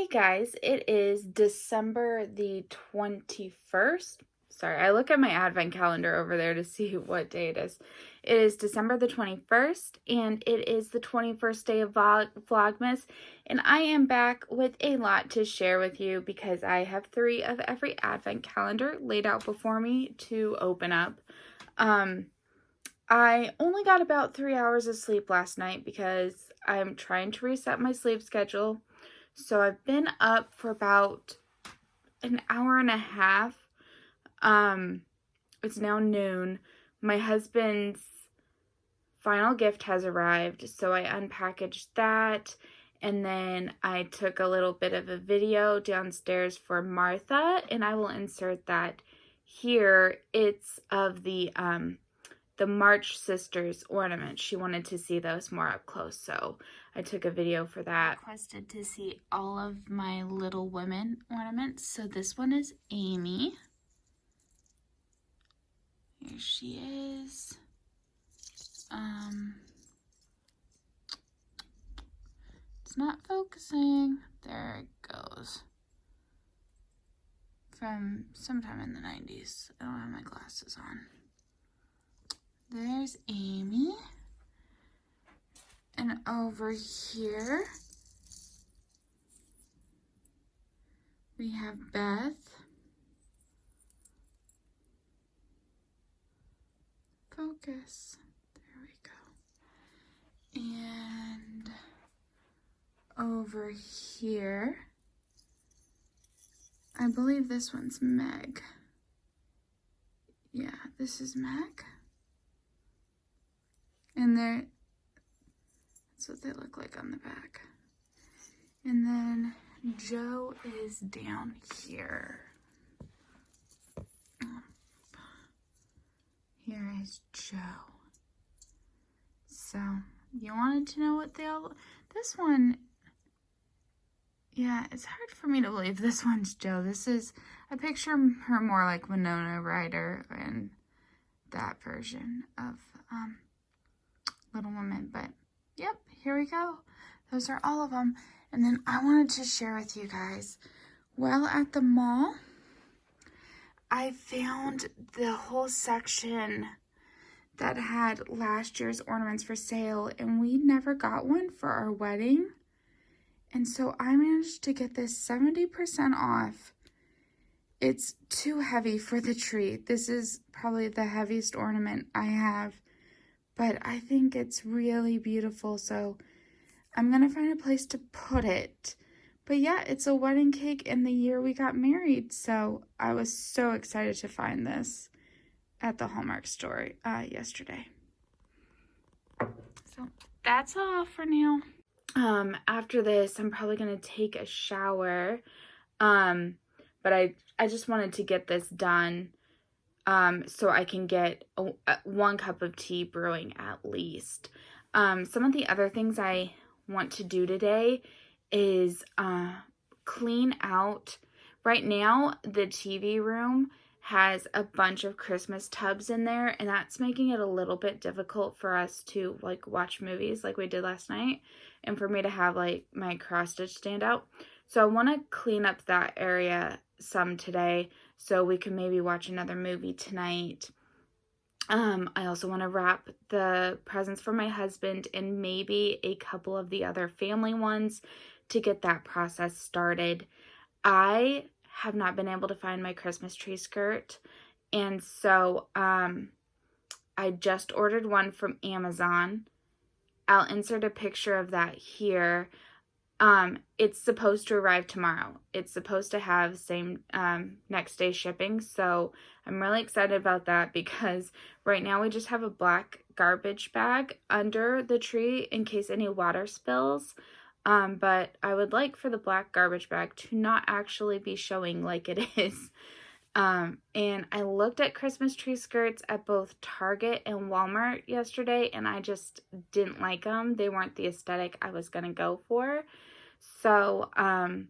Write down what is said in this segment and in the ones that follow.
guys, it is December the 21st. Sorry, I look at my advent calendar over there to see what day it is. It is December the 21st, and it is the 21st day of Vlogmas, and I am back with a lot to share with you because I have 3 of every advent calendar laid out before me to open up. I only got about 3 hours of sleep last night because I'm trying to reset my sleep schedule. So I've been up for about an hour and a half. It's now noon. My husband's final gift has arrived, so I unpackaged that, and then I took a little bit of a video downstairs for Martha, and I will insert that here. It's of the March Sisters ornaments. She wanted to see those more up close, so I took a video for that. Requested to see all of my Little Women ornaments. So this one is Amy. Here she is. It's not focusing. There it goes. From sometime in the 90s. I don't have my glasses on. There's Amy. And over here, we have Beth. Focus. There we go. And over here, I believe this one's Meg. Yeah, this is Meg. And that's what they look like on the back. And then Joe is down here. Here is Joe. So, you wanted to know what they all... This one... Yeah, it's hard for me to believe this one's Joe. I picture her more like Winona Ryder in that version of Little Women. But, yep, here we go. Those are all of them. And then I wanted to share with you guys, while at the mall, I found the whole section that had last year's ornaments for sale, and we never got one for our wedding. And so I managed to get this 70% off. It's too heavy for the tree. This is probably the heaviest ornament I have, but I think it's really beautiful, so I'm going to find a place to put it. But yeah, it's a wedding cake in the year we got married, so I was so excited to find this at the Hallmark store yesterday. So that's all for now. After this, I'm probably going to take a shower, but I just wanted to get this done so I can get 1 cup of tea brewing at least. Some of the other things I want to do today is clean out. Right now, the TV room has a bunch of Christmas tubs in there, and that's making it a little bit difficult for us to like watch movies like we did last night, and for me to have like my cross stitch stand out. So I want to clean up that area some today so we can maybe watch another movie tonight. I also want to wrap the presents for my husband and maybe a couple of the other family ones to get that process started. I have not been able to find my Christmas tree skirt, and so I just ordered one from Amazon. I'll insert a picture of that here. It's supposed to arrive tomorrow. It's supposed to have same next day shipping, so I'm really excited about that because right now we just have a black garbage bag under the tree in case any water spills. But I would like for the black garbage bag to not actually be showing like it is. And I looked at Christmas tree skirts at both Target and Walmart yesterday, and I just didn't like them. They weren't the aesthetic I was gonna go for. So, I'm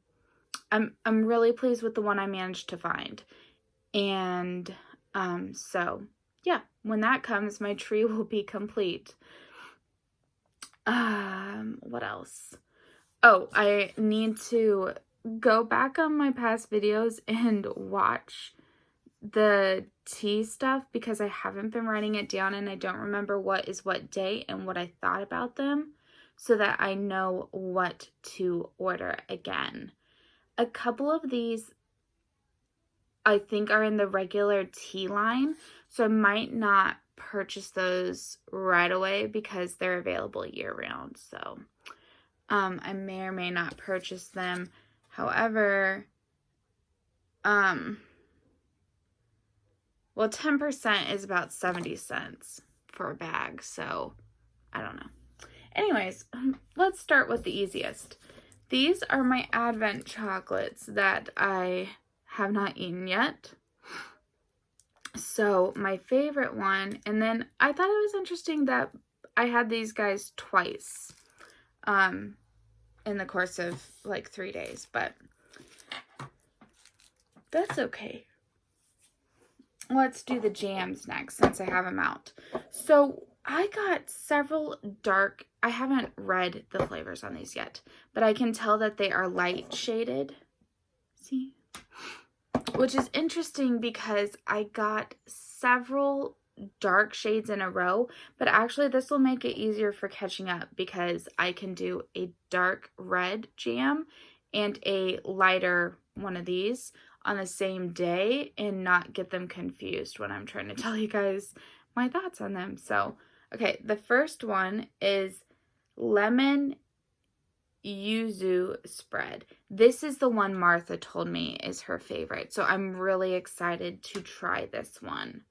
really pleased with the one I managed to find. And, so, yeah, when that comes, my tree will be complete. What else? Oh, I need to go back on my past videos and watch the tea stuff because I haven't been writing it down and I don't remember what is what day and what I thought about them, so that I know what to order again. A couple of these I think are in the regular tea line, so I might not purchase those right away because they're available year round. So I may or may not purchase them. However, well, 10% is about 70 cents for a bag, so I don't know. Anyways, let's start with the easiest. These are my Advent chocolates that I have not eaten yet. So my favorite one, and then I thought it was interesting that I had these guys twice in the course of like 3 days, but that's okay. Let's do the jams next since I have them out. So I got several dark, I haven't read the flavors on these yet, but I can tell that they are light shaded. See? Which is interesting because I got several dark shades in a row, but actually this will make it easier for catching up because I can do a dark red jam and a lighter one of these on the same day and not get them confused when I'm trying to tell you guys my thoughts on them. So, okay, the first one is lemon yuzu spread. This is the one Martha told me is her favorite, so I'm really excited to try this one.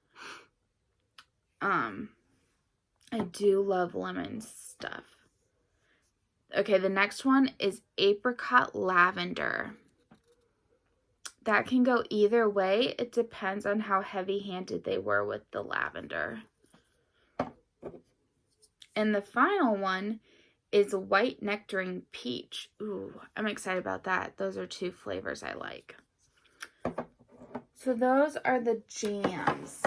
I do love lemon stuff. Okay, the next one is apricot lavender. That can go either way. It depends on how heavy-handed they were with the lavender. And the final one is white nectarine peach. Ooh, I'm excited about that. Those are two flavors I like. So those are the jams.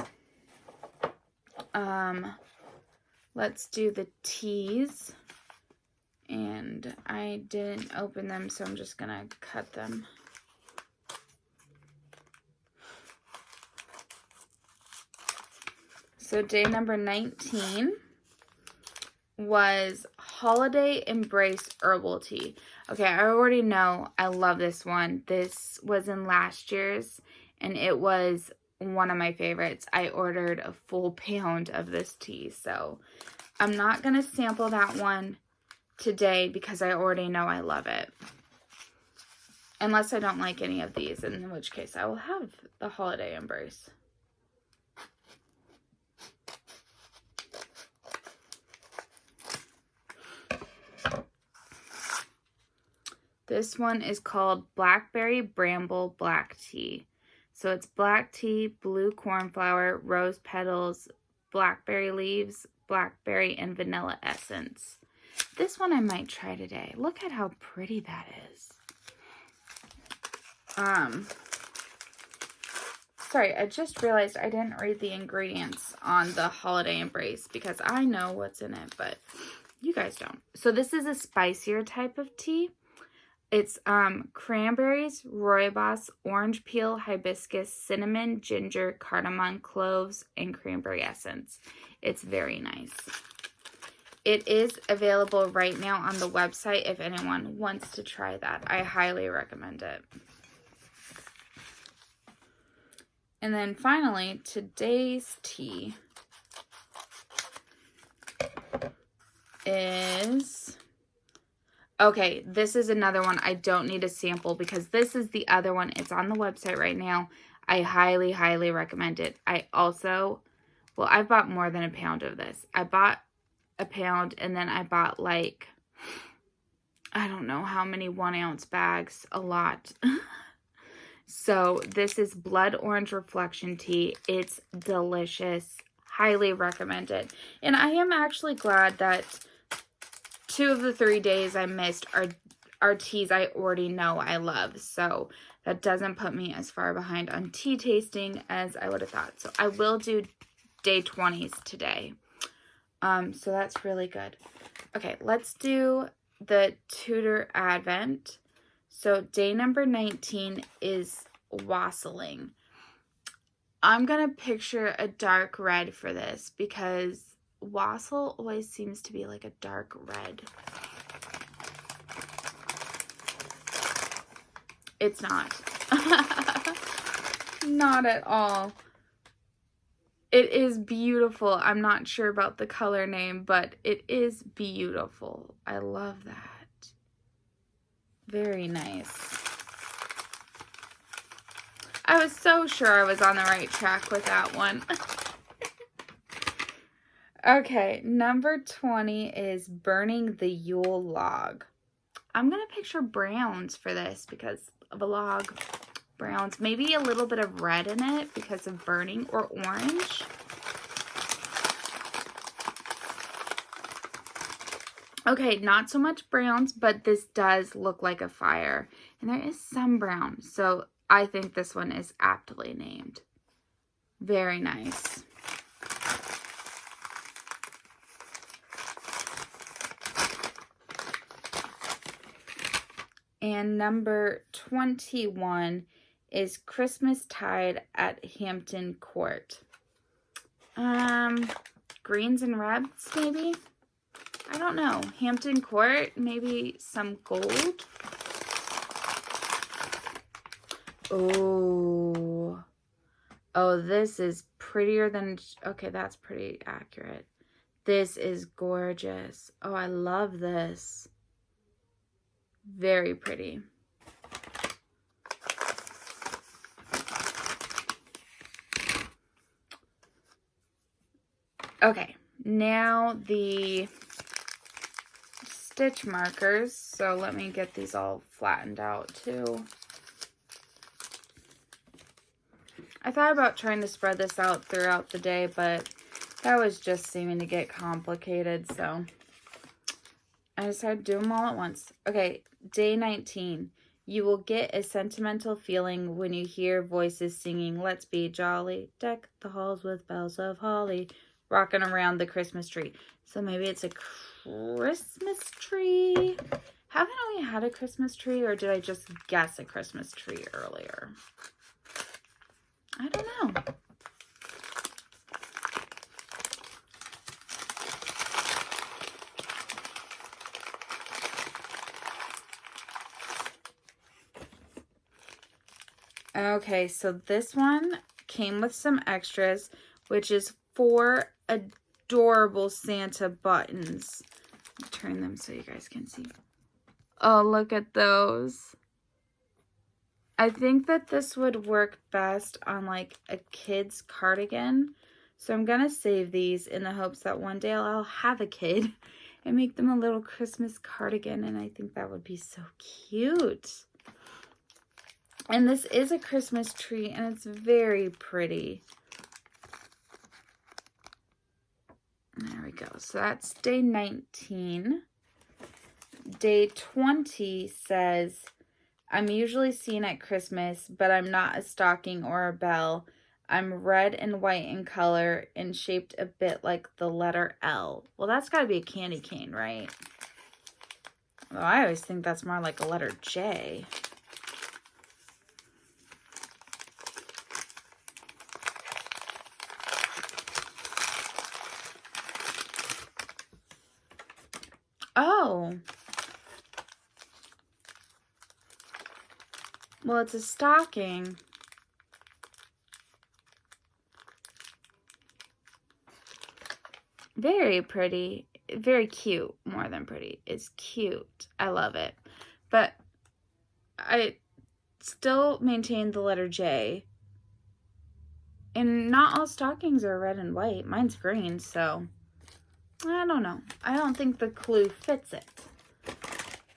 Let's do the teas. And I didn't open them, so I'm just gonna cut them. So day number 19 was Holiday Embrace Herbal Tea. Okay, I already know I love this one. This was in last year's, and it was one of my favorites. I ordered a full pound of this tea, so I'm not going to sample that one today because I already know I love it. Unless I don't like any of these, in which case I will have the Holiday Embrace. This one is called Blackberry Bramble Black Tea. So it's black tea, blue cornflower, rose petals, blackberry leaves, blackberry, and vanilla essence. This one I might try today. Look at how pretty that is. Sorry, I just realized I didn't read the ingredients on the Holiday Embrace because I know what's in it, but you guys don't. So this is a spicier type of tea. It's cranberries, rooibos, orange peel, hibiscus, cinnamon, ginger, cardamom, cloves, and cranberry essence. It's very nice. It is available right now on the website if anyone wants to try that. I highly recommend it. And then finally, today's tea is... Okay, this is another one I don't need a sample because this is the other one. It's on the website right now. I highly, highly recommend it. I also, well, I bought more than a pound of this. I bought a pound and then I bought like, I don't know how many 1 ounce bags, a lot. So this is Blood Orange Reflection Tea. It's delicious. Highly recommend it. And I am actually glad that 2 of the 3 days I missed are teas I already know I love. So that doesn't put me as far behind on tea tasting as I would have thought. So I will do day 20s today. So that's really good. Okay, let's do the Tudor Advent. So day number 19 is wassailing. I'm going to picture a dark red for this because wassail always seems to be like a dark red. It's not. Not at all. It is beautiful. I'm not sure about the color name, but it is beautiful. I love that. Very nice. I was so sure I was on the right track with that one. Okay, number 20 is burning the Yule log. I'm going to picture browns for this because of a log. Browns, maybe a little bit of red in it because of burning, or orange. Okay, not so much browns, but this does look like a fire. And there is some brown, so I think this one is aptly named. Very nice. And number 21 is Christmas Tide at Hampton Court. Greens and reds, maybe? I don't know. Hampton Court, maybe some gold. Oh. Oh, this is prettier than... Okay, that's pretty accurate. This is gorgeous. Oh, I love this. Very pretty. Okay, now the stitch markers. So let me get these all flattened out too. I thought about trying to spread this out throughout the day, but that was just seeming to get complicated, so I decided to do them all at once. Okay, day 19. You will get a sentimental feeling when you hear voices singing, "Let's be jolly, deck the halls with bells of holly, rocking around the Christmas tree." So maybe it's a Christmas tree. Haven't we had a Christmas tree, or did I just guess a Christmas tree earlier? I don't know. Okay, so this one came with some extras, which is 4 adorable Santa buttons. Let me turn them so you guys can see. Oh, look at those. I think that this would work best on like a kid's cardigan. So I'm going to save these in the hopes that one day I'll have a kid and make them a little Christmas cardigan. And I think that would be so cute. And this is a Christmas tree, and it's very pretty. There we go. So that's day 19. Day 20 says, I'm usually seen at Christmas, but I'm not a stocking or a bell. I'm red and white in color and shaped a bit like the letter L. Well, that's got to be a candy cane, right? Well, I always think that's more like a letter J. Oh. Well, it's a stocking. Very pretty. Very cute. More than pretty. It's cute. I love it. But I still maintain the letter J. And not all stockings are red and white. Mine's green, so I don't know. I don't think the clue fits it.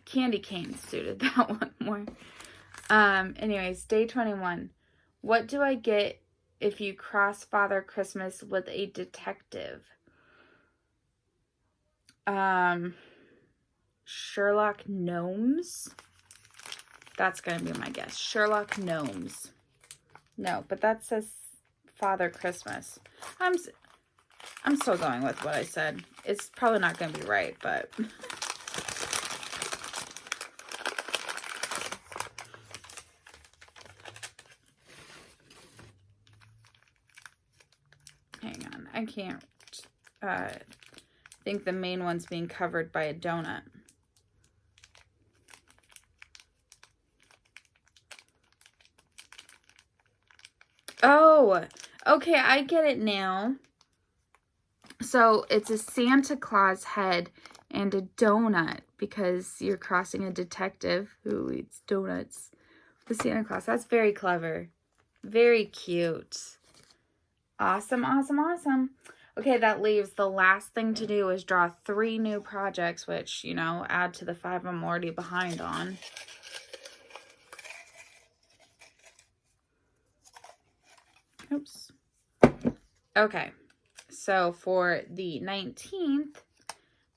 Candy cane suited that one more. Anyways, day 21. What do I get if you cross Father Christmas with a detective? Sherlock Gnomes. That's going to be my guess. Sherlock Gnomes. No, but that says Father Christmas. I'm still going with what I said. It's probably not going to be right, but I can't think the main one's being covered by a donut. Oh, okay, I get it now. So it's a Santa Claus head and a donut because you're crossing a detective who eats donuts with Santa Claus. That's very clever. Very cute. Awesome, awesome, awesome. Okay, that leaves the last thing to do is draw 3 new projects, which, you know, add to the 5 I'm already behind on. Oops. Okay, so for the 19th,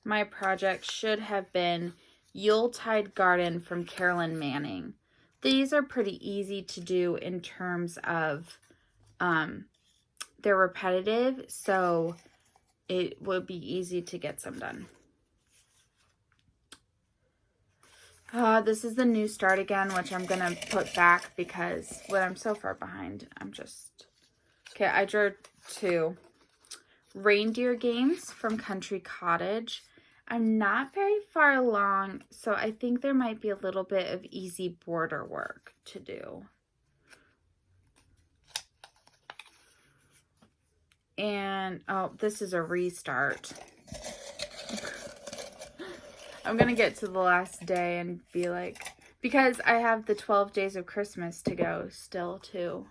my project should have been Yuletide Garden from Carolyn Manning. These are pretty easy to do in terms of they're repetitive, so it would be easy to get some done. This is the new start again, which I'm going to put back because when I'm so far behind, I'm just... Okay, I drew 2. Reindeer Games from Country Cottage. I'm not very far along, so I think there might be a little bit of easy border work to do. And, oh, this is a restart. I'm going to get to the last day and be like, because I have the 12 days of Christmas to go still, too.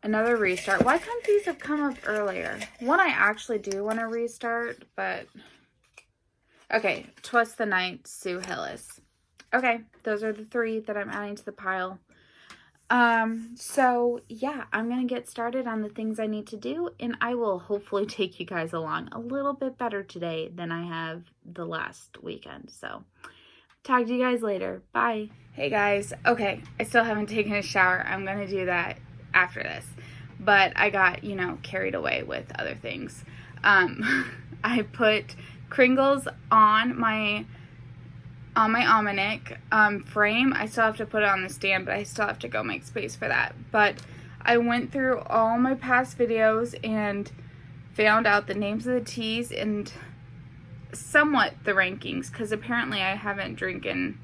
Another restart. Why couldn't these have come up earlier? One I actually do want to restart, but... Okay, Twas the Night, Sue Hillis. Okay, those are the 3 that I'm adding to the pile. So yeah, I'm going to get started on the things I need to do, and I will hopefully take you guys along a little bit better today than I have the last weekend. So talk to you guys later. Bye. Hey guys. Okay, I still haven't taken a shower. I'm going to do that after this, but I got, you know, carried away with other things. I put Kringles on my almanac frame. I still have to put it on the stand, but I still have to go make space for that. But I went through all my past videos and found out the names of the teas and somewhat the rankings, because apparently I haven't drinking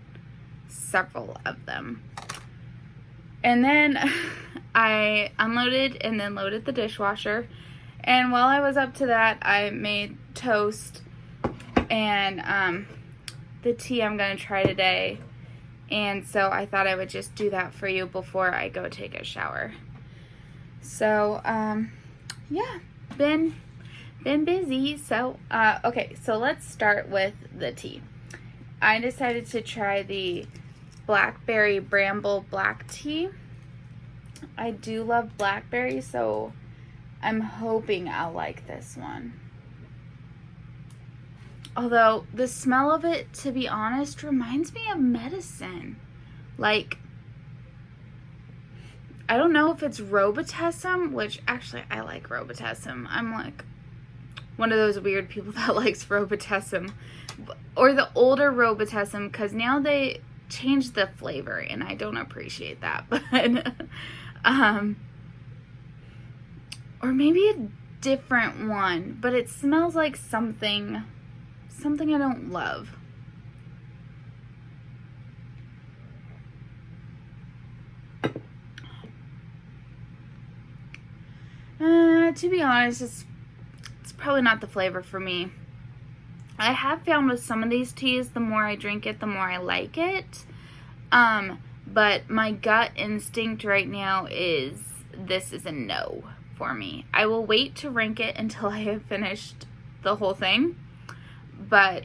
several of them. And then I unloaded and then loaded the dishwasher, and while I was up to that, I made toast and the tea I'm going to try today, and so I thought I would just do that for you before I go take a shower. So, yeah, been busy. So, okay, so let's start with the tea. I decided to try the Blackberry Bramble Black Tea. I do love blackberry, so I'm hoping I'll like this one. Although, the smell of it, to be honest, reminds me of medicine. Like, I don't know if it's Robitussin, which, actually, I like Robitussin. I'm like one of those weird people that likes Robitussin. Or the older Robitussin, because now they changed the flavor, and I don't appreciate that. But, or maybe a different one, but it smells like something I don't love. To be honest, it's probably not the flavor for me. I have found with some of these teas, the more I drink it, the more I like it. But my gut instinct right now is this is a no for me. I will wait to rank it until I have finished the whole thing. But,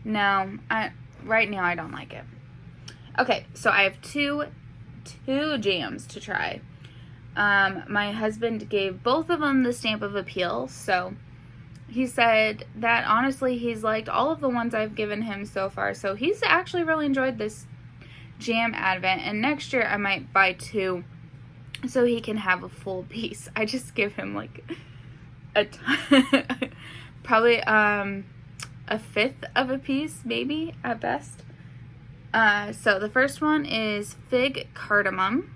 no, right now I don't like it. Okay, so I have two jams to try. My husband gave both of them the stamp of appeal, so he said that honestly he's liked all of the ones I've given him so far, so he's actually really enjoyed this jam advent, and next year I might buy 2 so he can have a full piece. I just give him like a ton. Probably a fifth of a piece, maybe at best. So the first one is fig cardamom.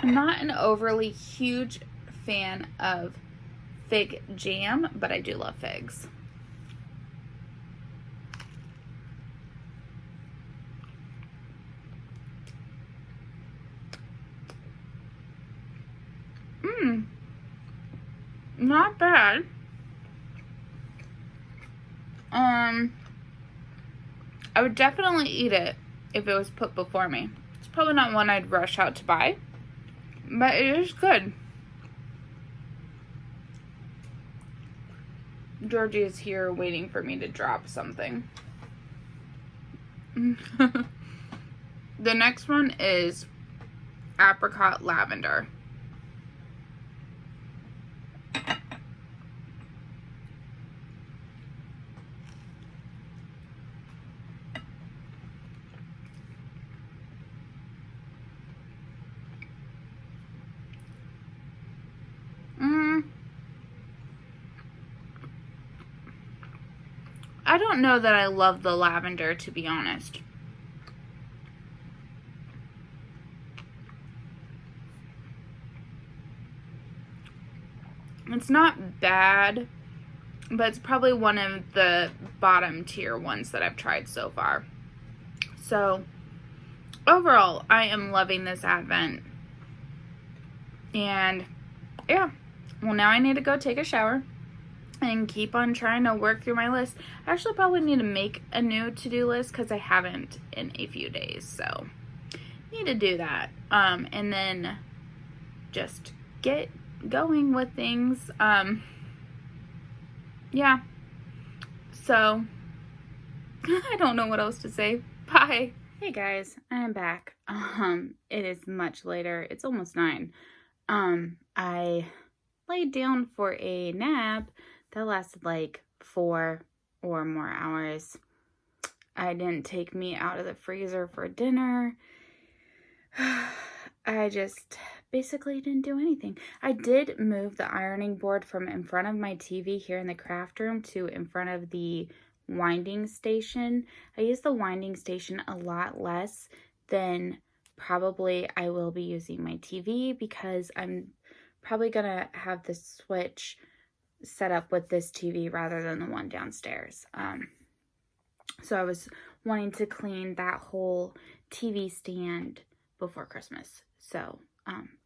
I'm not an overly huge fan of fig jam, but I do love figs. Not bad. I would definitely eat it if it was put before me. It's probably not one I'd rush out to buy, but it is good. Georgie is here waiting for me to drop something. The next one is apricot lavender. I don't know that I love the lavender, to be honest. It's not bad, but it's probably one of the bottom tier ones that I've tried so far. So, overall, I am loving this Advent. And, yeah. Well, now I need to go take a shower and keep on trying to work through my list. I actually probably need to make a new to-do list because I haven't in a few days. So, need to do that. And then just get going with things. Yeah. So, I don't know what else to say. Bye. Hey guys, I'm back. It is much later. It's almost 9. I laid down for a nap that lasted like 4 or more hours. I didn't take meat out of the freezer for dinner. I just basically didn't do anything. I did move the ironing board from in front of my TV here in the craft room to in front of the winding station. I use the winding station a lot less than probably I will be using my TV because I'm probably gonna have the switch set up with this TV rather than the one downstairs. So I was wanting to clean that whole TV stand before Christmas. So,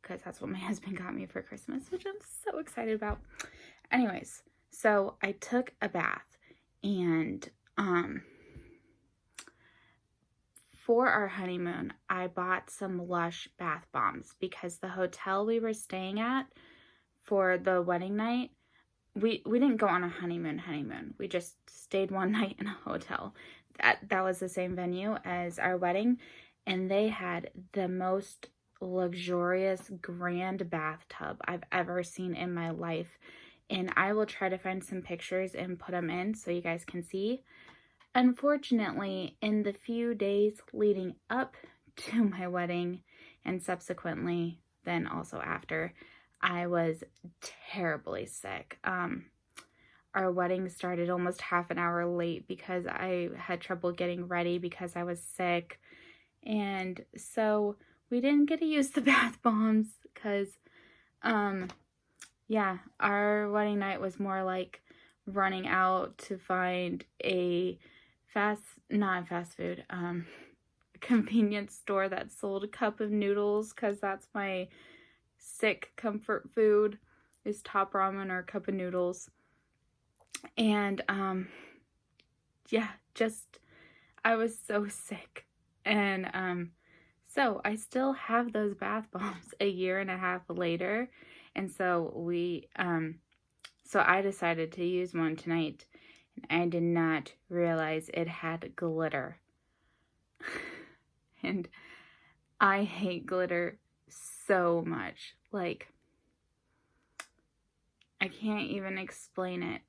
because that's what my husband got me for Christmas, which I'm so excited about. Anyways, so I took a bath and, for our honeymoon, I bought some Lush bath bombs because the hotel we were staying at for the wedding night, we didn't go on a honeymoon. We just stayed one night in a hotel. That was the same venue as our wedding, and they had the most luxurious grand bathtub I've ever seen in my life. And I will try to find some pictures and put them in so you guys can see. Unfortunately, in the few days leading up to my wedding and subsequently then also after, I was terribly sick. Our wedding started almost half an hour late because I had trouble getting ready because I was sick. And so we didn't get to use the bath bombs because, yeah, our wedding night was more like running out to find a not fast food, convenience store that sold a cup of noodles because that's my sick comfort food is top ramen or a cup of noodles. And, yeah, just, I was so sick. And, so I still have those bath bombs a year and a half later. And so so I decided to use one tonight, and I did not realize it had glitter. And I hate glitter so much. Like, I can't even explain it.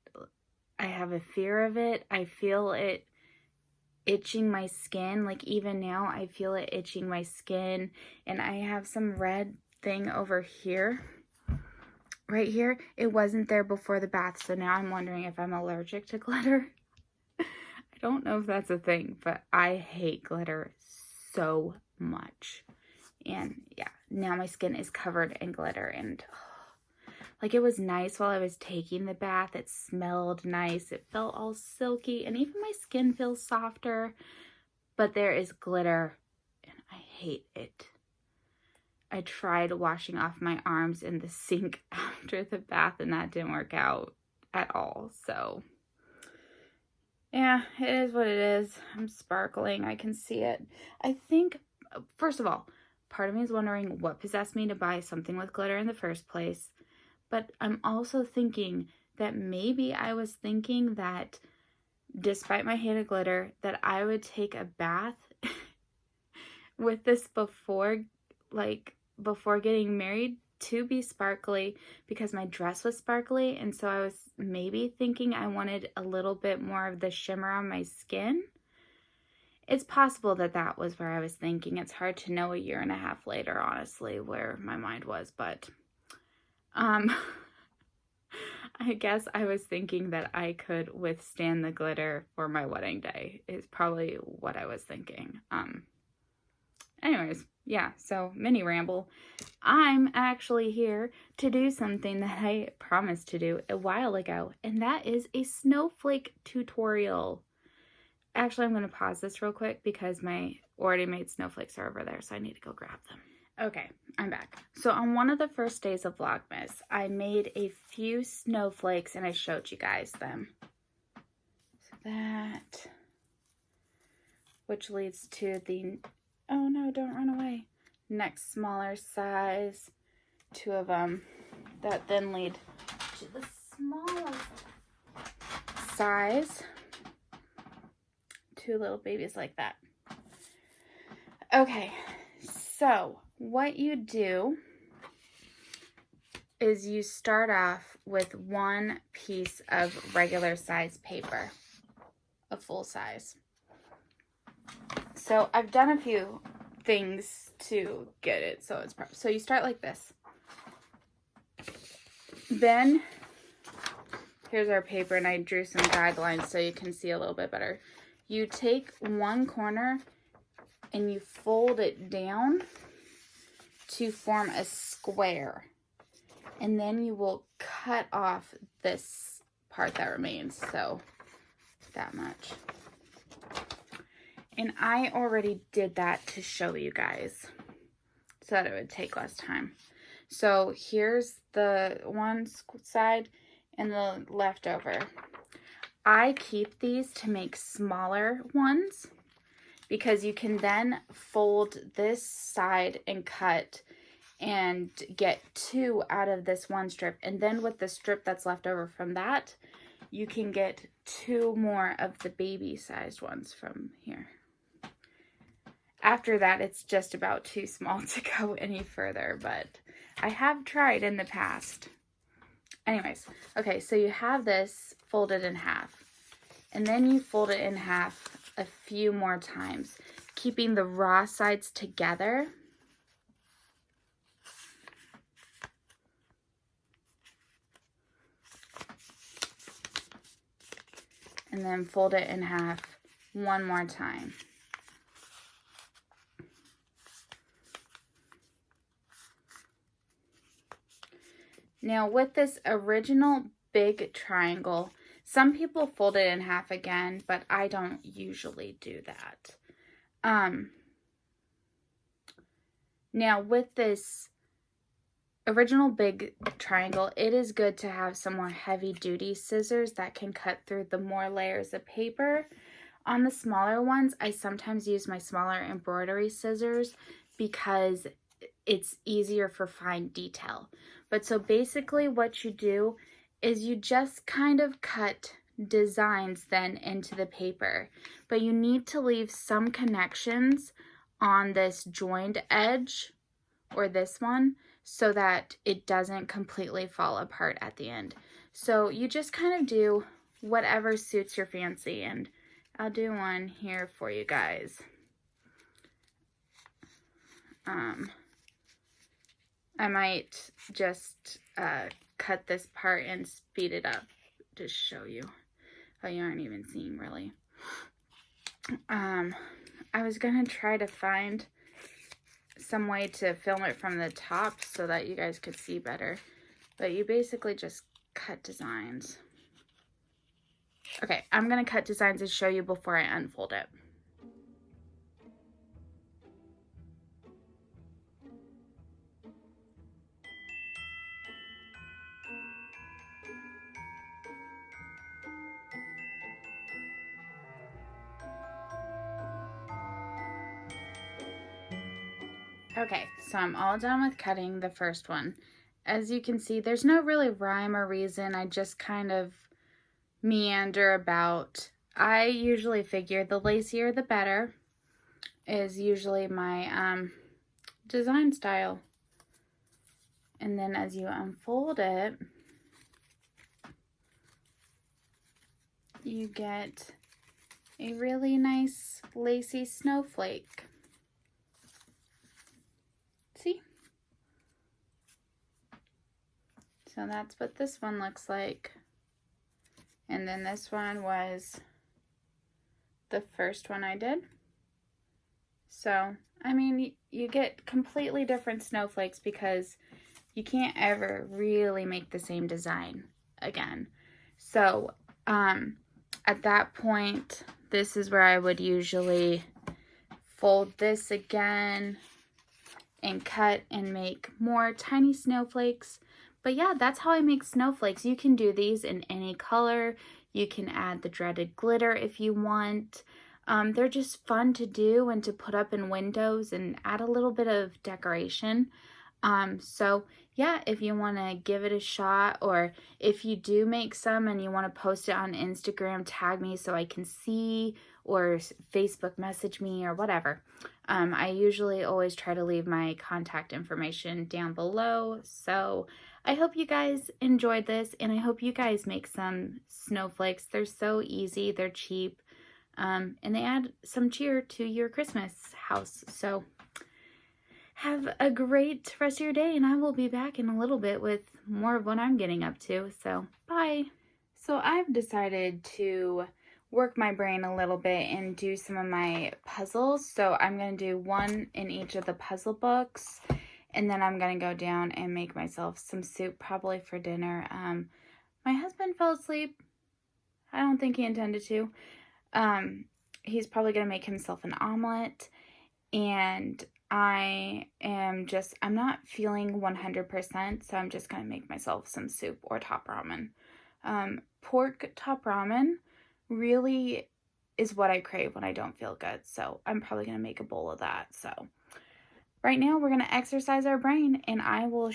I have a fear of it. I feel it itching my skin. Like, even now, I feel it itching my skin. And I have some red thing over here right here, it wasn't there before the bath, so now I'm wondering if I'm allergic to glitter. I don't know if that's a thing, but I hate glitter so much. And yeah, now my skin is covered in glitter, and like, it was nice while I was taking the bath. It smelled nice. It felt all silky, and even my skin feels softer, but there is glitter, and I hate it. I tried washing off my arms in the sink after the bath, and that didn't work out at all. So yeah, it is what it is. I'm sparkling. I can see it. I think, first of all, part of me is wondering what possessed me to buy something with glitter in the first place. But I'm also thinking that maybe I was thinking that despite my hate of glitter, that I would take a bath with this before getting married to be sparkly, because my dress was sparkly, and so I was maybe thinking I wanted a little bit more of the shimmer on my skin. It's possible that that was where I was thinking. It's hard to know a year and a half later, honestly, where my mind was, but I guess I was thinking that I could withstand the glitter for my wedding day is probably what I was thinking. Anyways, yeah, so mini ramble. I'm actually here to do something that I promised to do a while ago, and that is a snowflake tutorial. Actually, I'm going to pause this real quick because my already made snowflakes are over there, so I need to go grab them. Okay, I'm back. So on one of the first days of Vlogmas, I made a few snowflakes and I showed you guys them. So that, which leads to the, oh no, don't run away, next smaller size, 2 of them, that then lead to the smallest size, 2 little babies like that. Okay, so what you do is you start off with 1 piece of regular size paper, a full size. So I've done a few things to get it so it's proper. So you start like this. Then here's our paper, and I drew some guidelines so you can see a little bit better. You take 1 corner and you fold it down to form a square, and then you will cut off this part that remains, so that much. And I already did that to show you guys so that it would take less time. So here's the one side and the leftover. I keep these to make smaller ones, because you can then fold this side and cut and get 2 out of this 1 strip. And then with the strip that's left over from that, you can get 2 more of the baby-sized ones from here. After that, it's just about too small to go any further, but I have tried in the past. Anyways, okay, so you have this folded in half, and then you fold it in half a few more times, keeping the raw sides together. And then fold it in half 1 more time. Now with this original big triangle, some people fold it in half again, but I don't usually do that. Now with this original big triangle, it is good to have some more heavy duty scissors that can cut through the more layers of paper. On the smaller ones, I sometimes use my smaller embroidery scissors because it's easier for fine detail. But so basically what you do is you just kind of cut designs then into the paper, but you need to leave some connections on this joined edge, or this one, so that it doesn't completely fall apart at the end. So you just kind of do whatever suits your fancy, and I'll do one here for you guys. I might just cut this part and speed it up to show you. Oh, you aren't even seeing really. I was gonna try to find some way to film it from the top so that you guys could see better, but you basically just cut designs. Okay, I'm gonna cut designs and show you before I unfold it. Okay, so I'm all done with cutting the first one. As you can see, there's no really rhyme or reason. I just kind of meander about. I usually figure the lacier the better is usually my design style. And then as you unfold it, you get a really nice lacy snowflake. See? So that's what this one looks like. And then this one was the first one I did. So, I mean, you get completely different snowflakes because you can't ever really make the same design again. So, at that point, this is where I would usually fold this again and cut and make more tiny snowflakes. But yeah, that's how I make snowflakes. You can do these in any color. You can add the dreaded glitter if you want. They're just fun to do and to put up in windows and add a little bit of decoration. So yeah, if you want to give it a shot, or if you do make some and you want to post it on Instagram, tag me so I can see, or Facebook message me or whatever. I usually always try to leave my contact information down below. So I hope you guys enjoyed this, and I hope you guys make some snowflakes. They're so easy, they're cheap, and they add some cheer to your Christmas house. So have a great rest of your day, and I will be back in a little bit with more of what I'm getting up to. So bye. So I've decided to work my brain a little bit and do some of my puzzles. So I'm going to do one in each of the puzzle books, and then I'm going to go down and make myself some soup, probably for dinner. My husband fell asleep. I don't think he intended to. He's probably going to make himself an omelet, and I'm not feeling 100%, so I'm just going to make myself some soup or top ramen. Pork top ramen really is what I crave when I don't feel good, so I'm probably going to make a bowl of that. So right now we're going to exercise our brain, and I will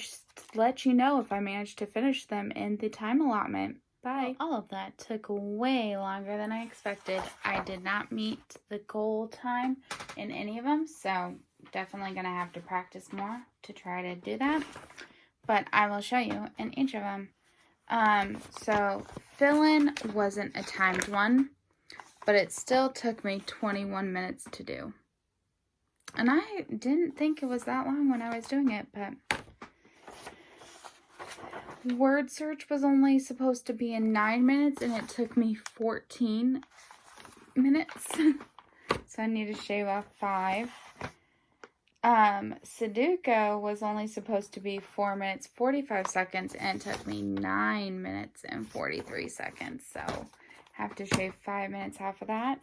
let you know if I manage to finish them in the time allotment. Bye. Well, all of that took way longer than I expected. I did not meet the goal time in any of them, so definitely going to have to practice more to try to do that. But I will show you in each of them. So fill-in wasn't a timed one, but it still took me 21 minutes to do. And I didn't think it was that long when I was doing it, but word search was only supposed to be in 9 minutes, and it took me 14 minutes. So I need to shave off 5. Sudoku was only supposed to be 4 minutes, 45 seconds, and it took me 9 minutes and 43 seconds. So have to shave 5 minutes off of that.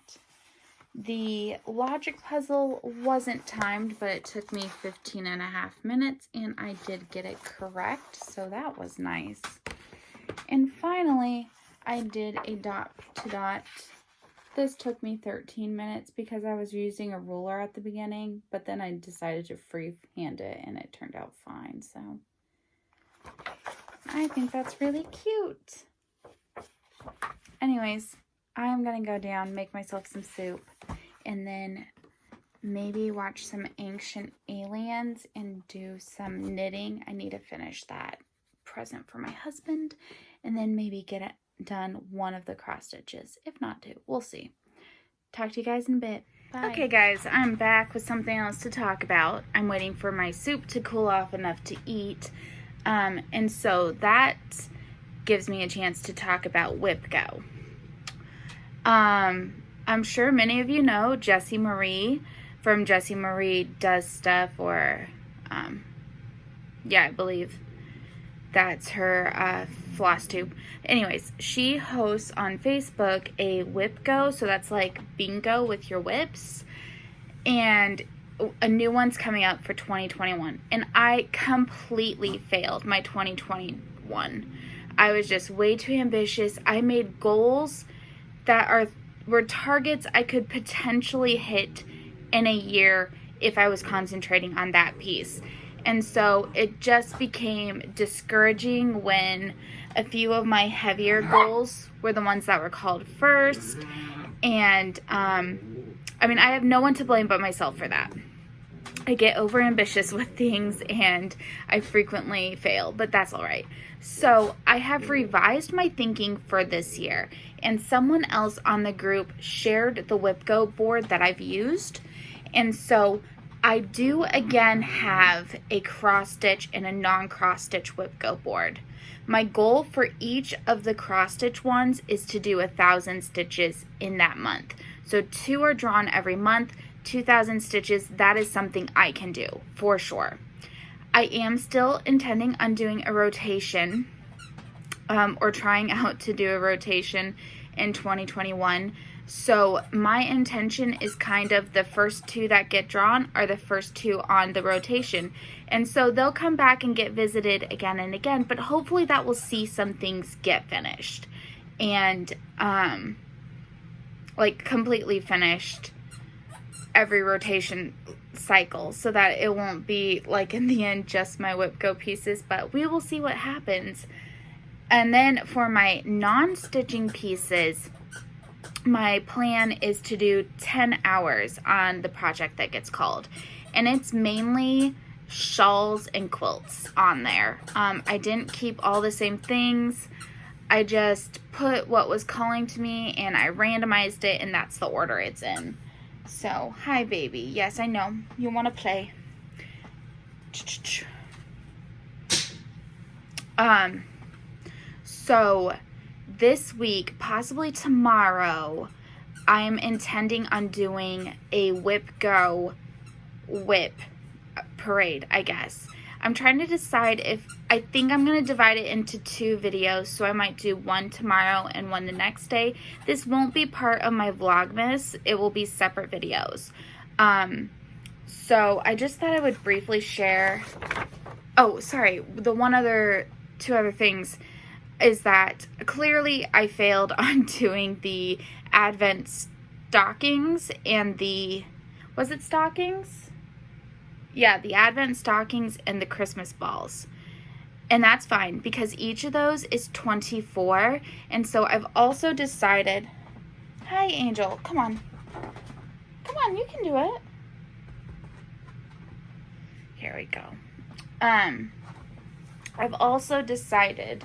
The logic puzzle wasn't timed, but it took me 15.5 minutes, and I did get it correct, so that was nice. And finally, I did a dot to dot. This took me 13 minutes because I was using a ruler at the beginning, but then I decided to freehand it, and it turned out fine. So I think that's really cute. Anyways, I'm going to go down, make myself some soup, and then maybe watch some Ancient Aliens and do some knitting. I need to finish that present for my husband, and then maybe get it done one of the cross stitches. If not two, we'll see. Talk to you guys in a bit. Bye. Okay guys, I'm back with something else to talk about. I'm waiting for my soup to cool off enough to eat. And so that gives me a chance to talk about Whip Go. I'm sure many of you know Jessie Marie from Jessie Marie Does Stuff, or yeah, I believe that's her floss tube. Anyways, she hosts on Facebook a Whip Go, so that's like bingo with your whips, and a new one's coming up for 2021, and I completely failed my 2021. I was just way too ambitious. I made goals that were targets I could potentially hit in a year if I was concentrating on that piece. And so it just became discouraging when a few of my heavier goals were the ones that were called first. And I mean, I have no one to blame but myself for that. I get overambitious with things and I frequently fail, but that's all right. So I have revised my thinking for this year, and someone else on the group shared the Whip Go board that I've used. And so I do again have a cross stitch and a non-cross stitch Whip Go board. My goal for each of the cross stitch ones is to do 1,000 stitches in that month. So 2 are drawn every month, 2,000 stitches. That is something I can do for sure. I am still intending on doing a rotation, or trying out to do a rotation in 2021. So my intention is kind of the first 2 that get drawn are the first 2 on the rotation. And so they'll come back and get visited again and again, but hopefully that will see some things get finished. And like completely finished every rotation cycle, so that it won't be like in the end just my Whip Go pieces, but we will see what happens. And then for my non-stitching pieces, my plan is to do 10 hours on the project that gets called, and it's mainly shawls and quilts on there. I didn't keep all the same things. I just put what was calling to me and I randomized it, and that's the order it's in. So, hi baby. Yes, I know you want to play. So this week, possibly tomorrow, I'm intending on doing a Whip Go whip parade, I guess. I'm trying to decide if, I think I'm going to divide it into 2 videos, so I might do one tomorrow and one the next day. This won't be part of my Vlogmas. It will be separate videos. So I just thought I would briefly share. Oh, sorry. The 2 other things is that clearly I failed on doing the Advent stockings and the, was it stockings? Yeah, the Advent stockings and the Christmas balls. And that's fine because each of those is 24. And so I've also decided, hi Angel, come on. Come on, you can do it. Here we go. I've also decided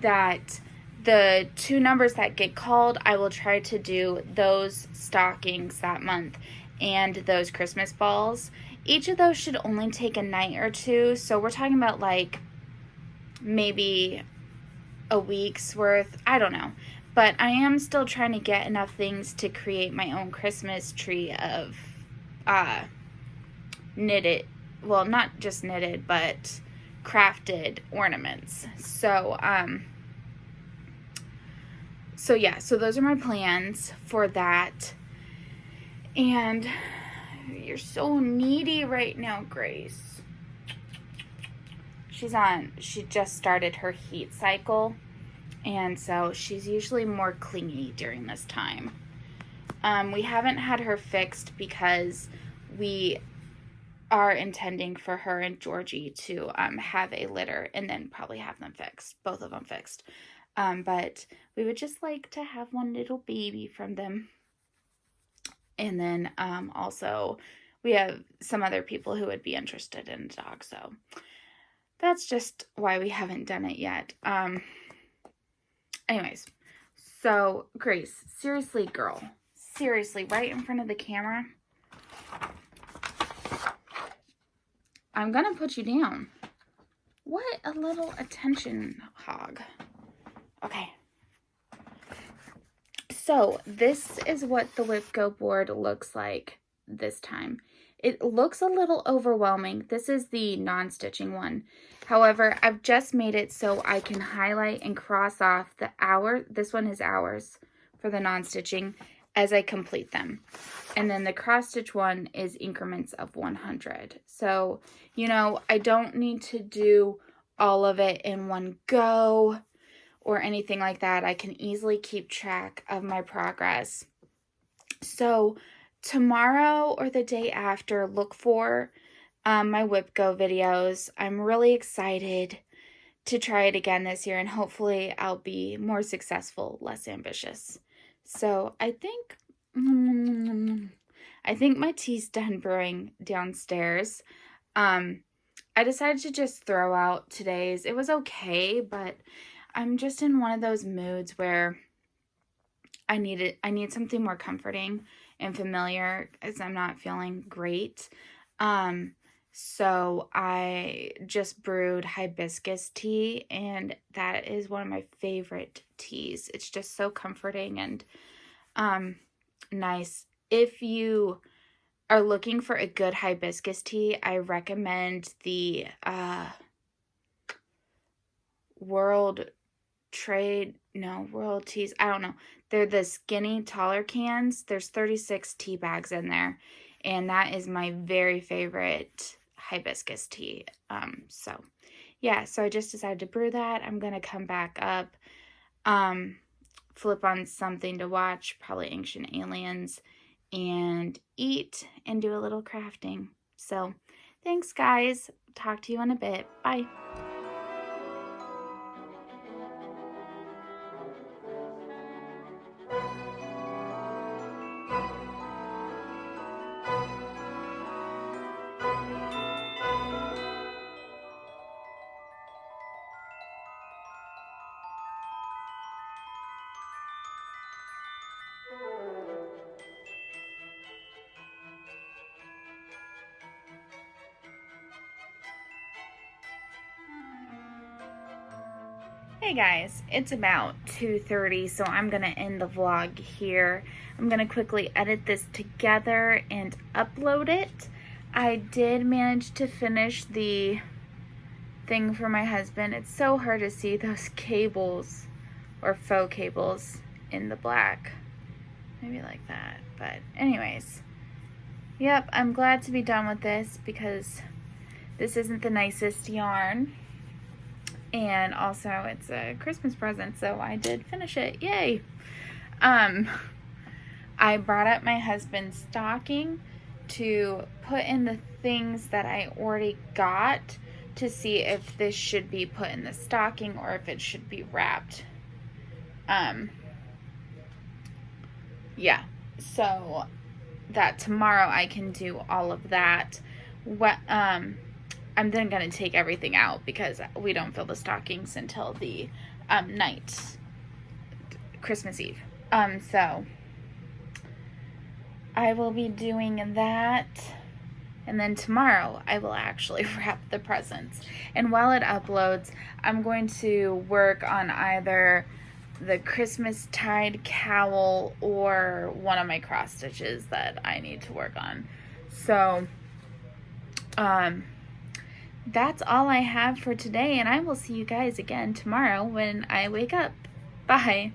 that the 2 numbers that get called, I will try to do those stockings that month and those Christmas balls. Each of those should only take a night or 2, so we're talking about like maybe a week's worth. I don't know. But I am still trying to get enough things to create my own Christmas tree of knitted, well, not just knitted, but crafted ornaments. So yeah, so those are my plans for that. And you're so needy right now, Grace. She just started her heat cycle, and so she's usually more clingy during this time. We haven't had her fixed because we are intending for her and Georgie to have a litter and then probably have them fixed, both of them fixed. But we would just like to have one little baby from them. And then also we have some other people who would be interested in a dog, so that's just why we haven't done it yet. Anyways, so Grace, seriously, girl, seriously, right in front of the camera. I'm gonna put you down. What a little attention hog. Okay. So this is what the whip go board looks like this time. It looks a little overwhelming. This is the non-stitching one. However, I've just made it so I can highlight and cross off the hour. This one is hours for the non-stitching as I complete them. And then the cross-stitch one is increments of 100. So, you know, I don't need to do all of it in one go or anything like that. I can easily keep track of my progress. So tomorrow or the day after, look for my whip go videos. I'm really excited to try it again this year, and hopefully I'll be more successful, less ambitious. So I think my tea's done brewing downstairs. I decided to just throw out today's. It was okay, but I'm just in one of those moods where I need something more comforting and familiar as I'm not feeling great. So I just brewed hibiscus tea, and that is one of my favorite teas. It's just so comforting and nice. If you are looking for a good hibiscus tea, I recommend the World Teas. I don't know. They're the skinny, taller cans. There's 36 tea bags in there, and that is my very favorite hibiscus tea. So I just decided to brew that. I'm gonna come back up, flip on something to watch, probably Ancient Aliens, and eat and do a little crafting. So thanks, guys. Talk to you in a bit. Bye. Hey guys, it's about 2:30, so I'm gonna end the vlog here. I'm gonna quickly edit this together and upload it. I did manage to finish the thing for my husband. It's so hard to see those cables or faux cables in the black. Maybe like that, but anyways. Yep, I'm glad to be done with this because this isn't the nicest yarn. And also it's a Christmas present, so I did finish it. Yay! I brought up my husband's stocking to put in the things that I already got to see if this should be put in the stocking or if it should be wrapped. Yeah, so that tomorrow I can do all of that. I'm then going to take everything out because we don't fill the stockings until the night, Christmas Eve. So I will be doing that, and then tomorrow I will actually wrap the presents. And while it uploads, I'm going to work on either the Christmas tide cowl or one of my cross stitches that I need to work on. So, that's all I have for today, and I will see you guys again tomorrow when I wake up. Bye.